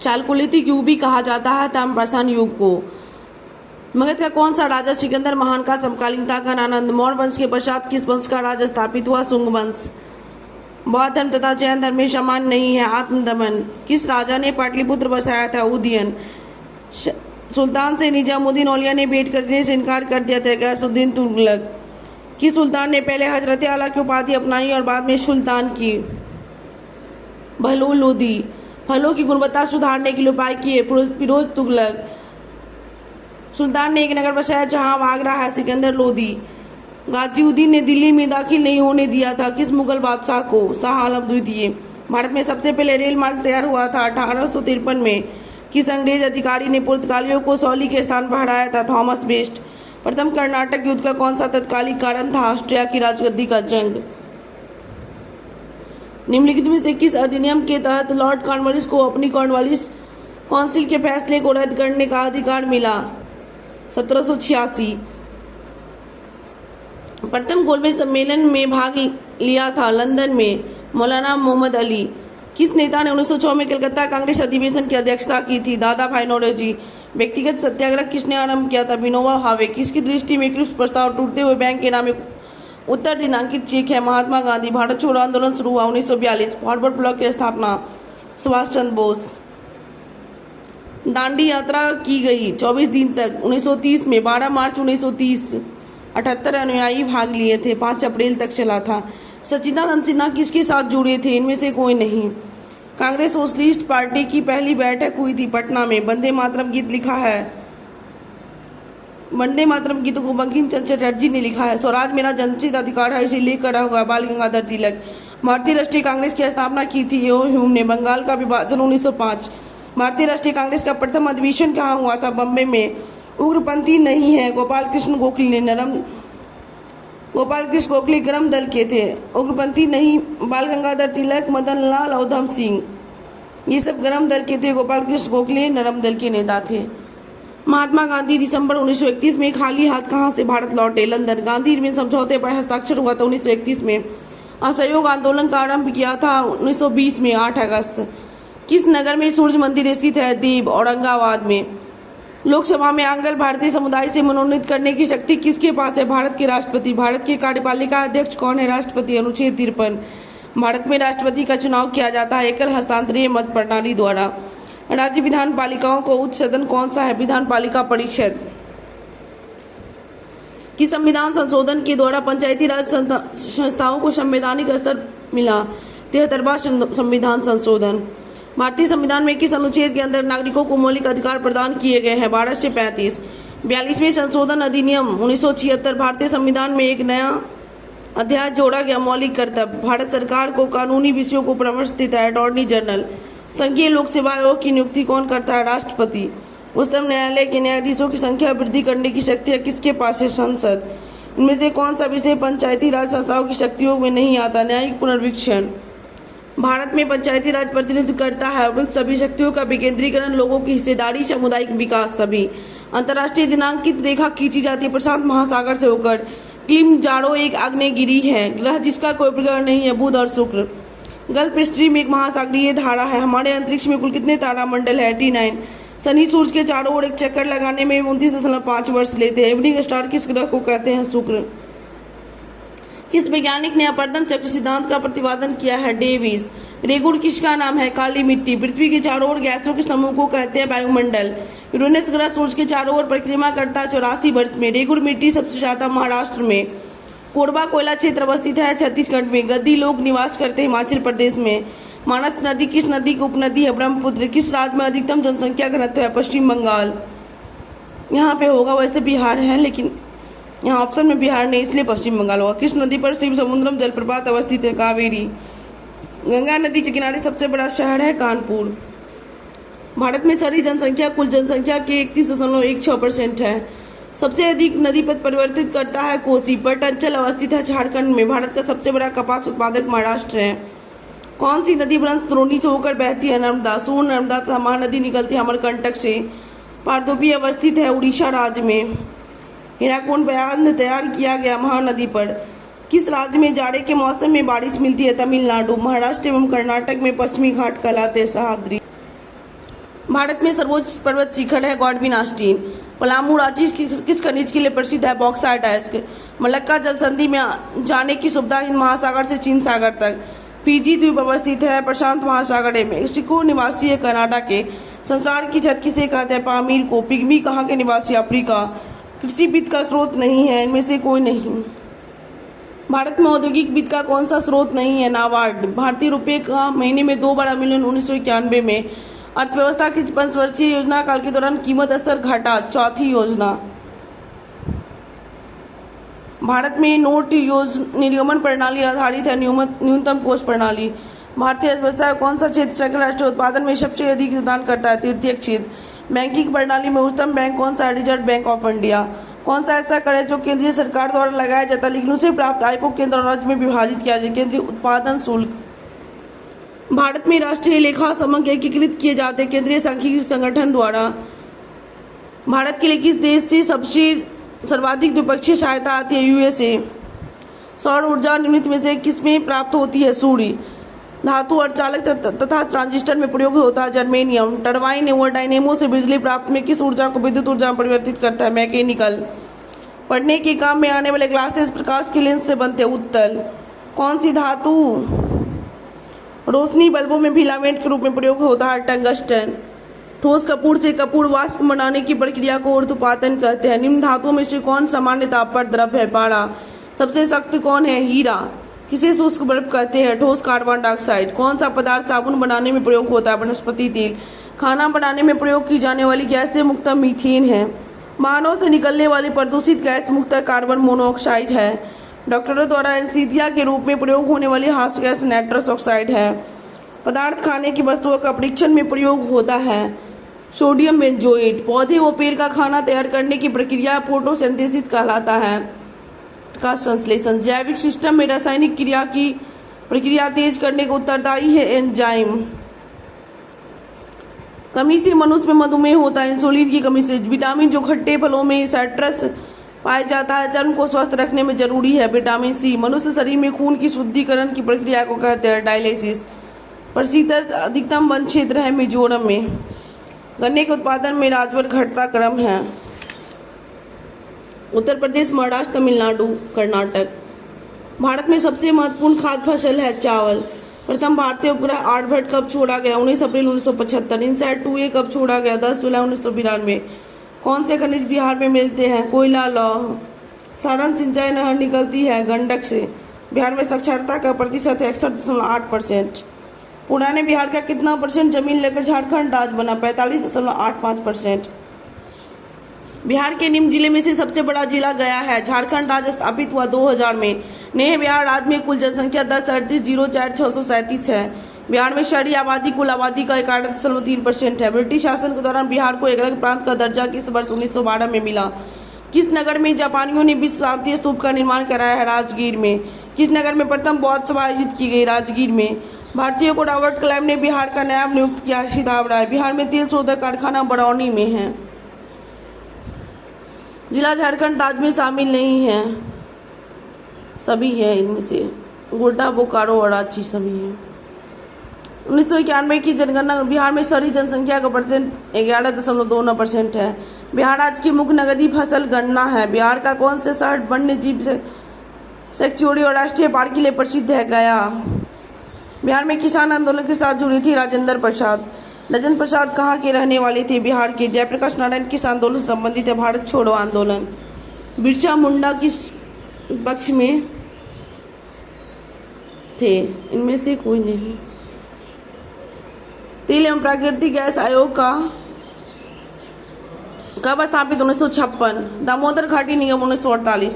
चालकुलितिक युग भी कहा जाता है ताम्रपाषाण युग को। मगध का कौन सा राजा सिकंदर महान का समकालीन था? घनानंद। मौर्य वंश के पश्चात किस वंश का राज स्थापित हुआ? शुंग वंश। बौद्ध धर्म तथा जैन धर्म में समान नहीं है आत्मदमन। किस राजा ने पाटलिपुत्र बसाया था? उदयन। सुल्तान से निजामुद्दीन औलिया ने भेंट करने से इनकार कर दिया था? गयासुद्दीन तुगलक। किस सुल्तान ने पहले हजरत आला की उपाधि अपनाई और बाद में सुल्तान की? बहलूल लोदी। फलों की गुणवत्ता सुधारने के लिए उपाय किए? फिरोज तुगलक। सुल्तान ने एक नगर बसाया जहां आगरा है? सिकंदर लोदी। गाजीउद्दीन ने दिल्ली में दाखिल नहीं होने दिया था किस मुगल बादशाह को? शाह आलम द्वितीय। भारत में सबसे पहले रेल मार्ग तैयार हुआ था 1853 में। किस अंग्रेज अधिकारी ने पुर्तगालियों को सौली के स्थान पर हराया था? Thomas best. प्रथम कर्नाटक युद्ध का कौन सा तत्कालिक कारण था? ऑस्ट्रिया की राजगद्दी का जंग। निम्नलिखित में से किस अधिनियम के तहत लॉर्ड कॉर्नवालिस को अपनी कॉर्नवालिस काउंसिल के फैसले को रद्द करने का अधिकार मिला? 1786। प्रथम गोलमेज सम्मेलन में भाग लिया था लंदन में? मौलाना मोहम्मद अली। किस नेता ने 1906 में कलकत्ता कांग्रेस अधिवेशन की अध्यक्षता की थी? दादा भाई नौरोजी। व्यक्तिगत सत्याग्रह किसने आरंभ किया था? विनोबा भावे। किसकी दृष्टि में क्रिप्स प्रस्ताव टूटते हुए बैंक के नाम एक उत्तर दिनांकित चेक है? महात्मा गांधी। भारत छोड़ो आंदोलन शुरू हुआ 1942। फॉरवर्ड ब्लॉक की स्थापना? सुभाष चंद्र बोस। दांडी यात्रा की गई 24 दिन तक 1930 में। 12 मार्च 1930 78 अनुयायी भाग लिए थे। 5 अप्रैल तक चला था। सच्चिदानंद सिन्हा किसके साथ जुड़े थे? इनमें से कोई नहीं। कांग्रेस सोशलिस्ट पार्टी की पहली बैठक हुई थी पटना में। वंदे मातरम गीत लिखा है? वंदे मातरम गीत को बंकिम चंद्र चटर्जी ने लिखा है। स्वराज मेरा जन्मसिद्ध अधिकार है इसे लेकर होगा? बाल गंगाधर तिलक। भारतीय राष्ट्रीय कांग्रेस की स्थापना की थी? ह्यूम ने। बंगाल का विभाजन 1905। भारतीय राष्ट्रीय कांग्रेस का प्रथम अधिवेशन कहाँ हुआ था? बम्बई में। उग्रपंथी नहीं है? गोपाल कृष्ण गोखले गरम दल के थे। उग्रपंथी नहीं बाल गंगाधर तिलक, मदन लाल, उधम सिंह, ये सब गरम दल के थे। गोपाल कृष्ण गोखले नरम दल के नेता थे। महात्मा गांधी दिसंबर 1931 में खाली हाथ कहाँ से भारत लौटे? लंदन। गांधी इरविन समझौते पर हस्ताक्षर हुआ था 1931 में। असहयोग आंदोलन का आरंभ किया था 1920 में 8 अगस्त। किस नगर में सूर्य मंदिर स्थित है? दीव। औरंगाबाद में। लोकसभा में आंग्ल भारतीय समुदाय से मनोनीत करने की शक्ति किसके पास है? भारत के राष्ट्रपति। भारत के कार्यपालिका अध्यक्ष कौन है? राष्ट्रपति। अनुच्छेद 53। भारत में राष्ट्रपति का चुनाव किया जाता है एकल हस्तांतरीय मत प्रणाली द्वारा। राज्य विधान पालिकाओं को उच्च सदन कौन सा है? विधान पालिका परिषद। कि संविधान संशोधन के द्वारा पंचायती राज संस्थाओं को संवैधानिक स्तर मिला? 73वां संविधान संशोधन। भारतीय संविधान में किस अनुच्छेद के अंदर नागरिकों को मौलिक अधिकार प्रदान किए गए हैं? 12 से 35। 42वें संशोधन अधिनियम 1976। भारतीय संविधान में एक नया अध्याय जोड़ा गया, मौलिक कर्तव्य। भारत सरकार को कानूनी विषयों को परामर्श देता है अटॉर्नी जनरल। संघीय लोक सेवा आयोग की नियुक्ति कौन करता है? राष्ट्रपति। उच्चतम न्यायालय के न्यायाधीशों की संख्या वृद्धि करने की शक्ति किसके पास है? संसद। इनमें से कौन सा विषय पंचायती राज संस्थाओं की शक्तियों में नहीं आता? न्यायिक पुनर्वीक्षण। भारत में पंचायती राज प्रतिनिधित्व करता है और सभी शक्तियों का विकेंद्रीकरण, लोगों की हिस्सेदारी, सामुदायिक विकास। सभी अंतर्राष्ट्रीय दिनांकित रेखा खींची जाती है प्रशांत महासागर से होकर। किलिमंजारो एक आग्नेयगिरी है। ग्रह जिसका कोई ग्रह नहीं है? बुध और शुक्र। गल्फ स्ट्रीम एक महासागरीय धारा है। हमारे अंतरिक्ष में कुल कितने तारामंडल है? 89। शनि सूर्य के चारों ओर एक चक्कर लगाने में 29.5 वर्ष लेते हैं। इवनिंग स्टार किस ग्रह को कहते हैं? शुक्र। किस वैज्ञानिक ने अपवर्तन चक्र सिद्धांत का प्रतिपादन किया है? डेविस। रेगुड़ किसका नाम है? काली मिट्टी। पृथ्वी के चारों ओर गैसों के समूह को कहते हैं वायुमंडल। यूरेनस ग्रह सूर्य के चारों ओर परिक्रमा करता है 84 वर्ष में। रेगुड़ मिट्टी सबसे ज्यादा महाराष्ट्र में। कोरबा कोयला क्षेत्र अवस्थित है छत्तीसगढ़ में। गद्दी लोग निवास करते हैं हिमाचल प्रदेश में। मानस नदी किस नदी की उपनदी है? ब्रह्मपुत्र। किस राज्य में अधिकतम जनसंख्या घनत्व है? पश्चिम बंगाल। यहाँ पे होगा, वैसे बिहार है लेकिन यहाँ ऑप्शन में बिहार नहीं, इसलिए पश्चिम बंगाल होगा। किस नदी पर शिव समुद्रम जलप्रपात अवस्थित है? कावेरी। गंगा नदी के किनारे सबसे बड़ा शहर है कानपुर। भारत में शहरी जनसंख्या कुल जनसंख्या के 31.16% है। सबसे अधिक नदी पथ परिवर्तित करता है कोसी। पट्टंचल अवस्थित है झारखंड में। भारत का सबसे बड़ा कपास उत्पादक महाराष्ट्र है। कौन सी नदी ब्रह्मपुत्र द्रोणी से होकर बहती है? नर्मदा। सोन नर्मदा तथा महानदी निकलती है अमरकंटक से। पारदोपी अवस्थित है उड़ीसा राज्य में। हीराकुंड बांध तैयार किया गया महानदी पर। किस राज्य में जाड़े के मौसम में बारिश मिलती है? तमिलनाडु। महाराष्ट्र एवं कर्नाटक में पश्चिमी घाट कहलाते हैं सह्याद्री। भारत में सर्वोच्च पर्वत शिखर है गॉडविन आस्टीन। पलामू रांची किस खनिज के लिए प्रसिद्ध है? बॉक्साइट है। मलक्का जल संधि में जाने की सुविधा हिंद महासागर से चीन सागर तक। फिजी द्वीप अवस्थित है प्रशांत महासागर में। मेक्सिको निवासी है कनाडा के। संसार की छत किसे कहते हैं? पामीर को। पिग्मी कहाँ के निवासी? अफ्रीका। कृषि वित्त का स्रोत नहीं है, इनमें से कोई नहीं। भारत में औद्योगिक वित्त का कौन सा स्रोत नहीं है? नाबार्ड। भारतीय रुपये का महीने में 2 बड़ा मिलियन 1991 में। अर्थव्यवस्था की 5 वर्षीय योजना काल के दौरान कीमत स्तर घटा। चौथी योजना। भारत में नोट निर्गमन प्रणाली आधारित है न्यूनतम कोष प्रणाली। भारतीय अर्थव्यवस्था कौन सा क्षेत्र सकल राष्ट्रीय उत्पादन में सबसे अधिक योगदान करता है? तृतीय क्षेत्र। बैंकिंग प्रणाली में उच्चतम बैंक कौन सा है? Reserve bank of India. कौन सा ऐसा कर है जो केंद्रीय सरकार द्वारा लगाया जाता है लेकिन उसे प्राप्त आय को केंद्र और राज्य में विभाजित किया जाए? केंद्रीय उत्पादन शुल्क। भारत में राष्ट्रीय लेखा समग्र एकीकृत किए जाते हैं केंद्रीय सांख्यिकी संगठन द्वारा। भारत के लिए किस देश से सबसे सर्वाधिक द्विपक्षीय सहायता आती है? यूएसए। सौर ऊर्जा निम्नलिखित में से किसमें प्राप्त होती है? सूर्य। धातु अर्धचालक तथा ट्रांजिस्टर में प्रयोग होता है जर्मेनियम। टरबाइन एवं डायनेमो से बिजली प्राप्त में किस ऊर्जा को विद्युत ऊर्जा में परिवर्तित करता है? मैकेनिकल। पढ़ने के काम में आने वाले ग्लासेस प्रकाश के लेंस से बनते हैं। उत्तल। कौन सी धातु रोशनी बल्बों में फिलामेंट के रूप में प्रयोग होता है? टंगस्टन। ठोस कपूर से कपूर वाष्प बनाने की प्रक्रिया को ऊर्ध्वपातन कहते हैं। निम्न धातुओं में से कौन सामान्य ताप पर द्रव है? पारा। सबसे सख्त कौन है? हीरा। किसे शुष्क बर्फ कहते हैं? ठोस कार्बन डाइऑक्साइड। कौन सा पदार्थ साबुन बनाने में प्रयोग होता है? वनस्पति तेल। खाना बनाने में प्रयोग की जाने वाली गैस से मुक्त मीथेन है। वाहनों से निकलने वाली प्रदूषित गैस मुक्त कार्बन मोनोऑक्साइड है। डॉक्टरों द्वारा एनेस्थीसिया के रूप में प्रयोग होने वाली हास्य गैस नाइट्रस ऑक्साइड है। पदार्थ खाने की वस्तुओं का परीक्षण में प्रयोग होता है सोडियम बेंजोएट। पौधे व पेड़ का खाना तैयार करने की प्रक्रिया फोटोसिंथेसिस कहलाता है। का संश्लेषण। जैविक सिस्टम में रासायनिक क्रिया की प्रक्रिया तेज करने को उत्तरदायी है एंजाइम। कमी से मनुष्य में मधुमेह होता है इंसुलिन की कमी से। विटामिन जो खट्टे फलों में साइट्रस पाया जाता है चर्म को स्वस्थ रखने में जरूरी है। Vitamin C. मनुष्य शरीर में खून की शुद्धिकरण की प्रक्रिया को कहते हैं डायलिसिस। प्रसिद्ध अधिकतम वन क्षेत्र है मिजोरम में। गन्ने के उत्पादन में राज्यवार घटता क्रम है। उत्तर प्रदेश, महाराष्ट्र, तमिलनाडु, कर्नाटक। भारत में सबसे महत्वपूर्ण खाद्य फसल है चावल। प्रथम भारतीय उपग्रह आर्यभट्ट कब छोड़ा गया? 19 अप्रैल 1975। इनसैट 2A कब छोड़ा गया? 10 जुलाई 1992। कौन से खनिज बिहार में मिलते हैं? कोयला, लौह। सारण सिंचाई नहर निकलती है गंडक से। बिहार में साक्षरता का प्रतिशत है 61.8%। पुराने बिहार का कितना परसेंट जमीन लेकर झारखंड राज्य बना? 45.85%। बिहार के निम्न जिले में से सबसे बड़ा जिला गया है। झारखंड राज्य स्थापित हुआ 2000 में। नए बिहार राज्य में कुल जनसंख्या 10,38,04,637 है। बिहार में शहरी आबादी कुल आबादी का 61.3% है। ब्रिटिश शासन के दौरान बिहार को एक अलग प्रांत का दर्जा किस वर्ष 1912 में मिला? किस नगर में जापानियों ने विश्व शांति स्तूप का निर्माण कराया है? राजगीर में। किस नगर में प्रथम बौद्ध सभा आयोजित की गई? राजगीर में। भारतीयों को रॉबर्ट क्लाइव ने बिहार का नायब नियुक्त किया? सिताब राय। बिहार में तेल शोधक कारखाना बरौनी में है। जिला झारखंड राज्य में शामिल नहीं है। सभी है इनमें से। गोड्डा, बोकारो और रांची सभी है। 1991 की जनगणना बिहार में शहरी जनसंख्या का परसेंट 11.29% है। बिहार राज्य की मुख्य नगदी फसल गन्ना है। बिहार का कौन से शहर वन्य जीव सेंचुरी और राष्ट्रीय पार्क के लिए प्रसिद्ध है? गया। बिहार में किसान आंदोलन के साथ जुड़ी थी राजेंद्र प्रसाद। राजेंद्र प्रसाद कहाँ के रहने वाले थे? बिहार के। जयप्रकाश नारायण किस आंदोलन से संबंधित है? भारत छोड़ो आंदोलन। बिरसा मुंडा किस पक्ष में थे? इनमें से कोई नहीं। तेल एवं प्राकृतिक गैस आयोग का कब स्थापित? 1956। दामोदर घाटी निगम 1948।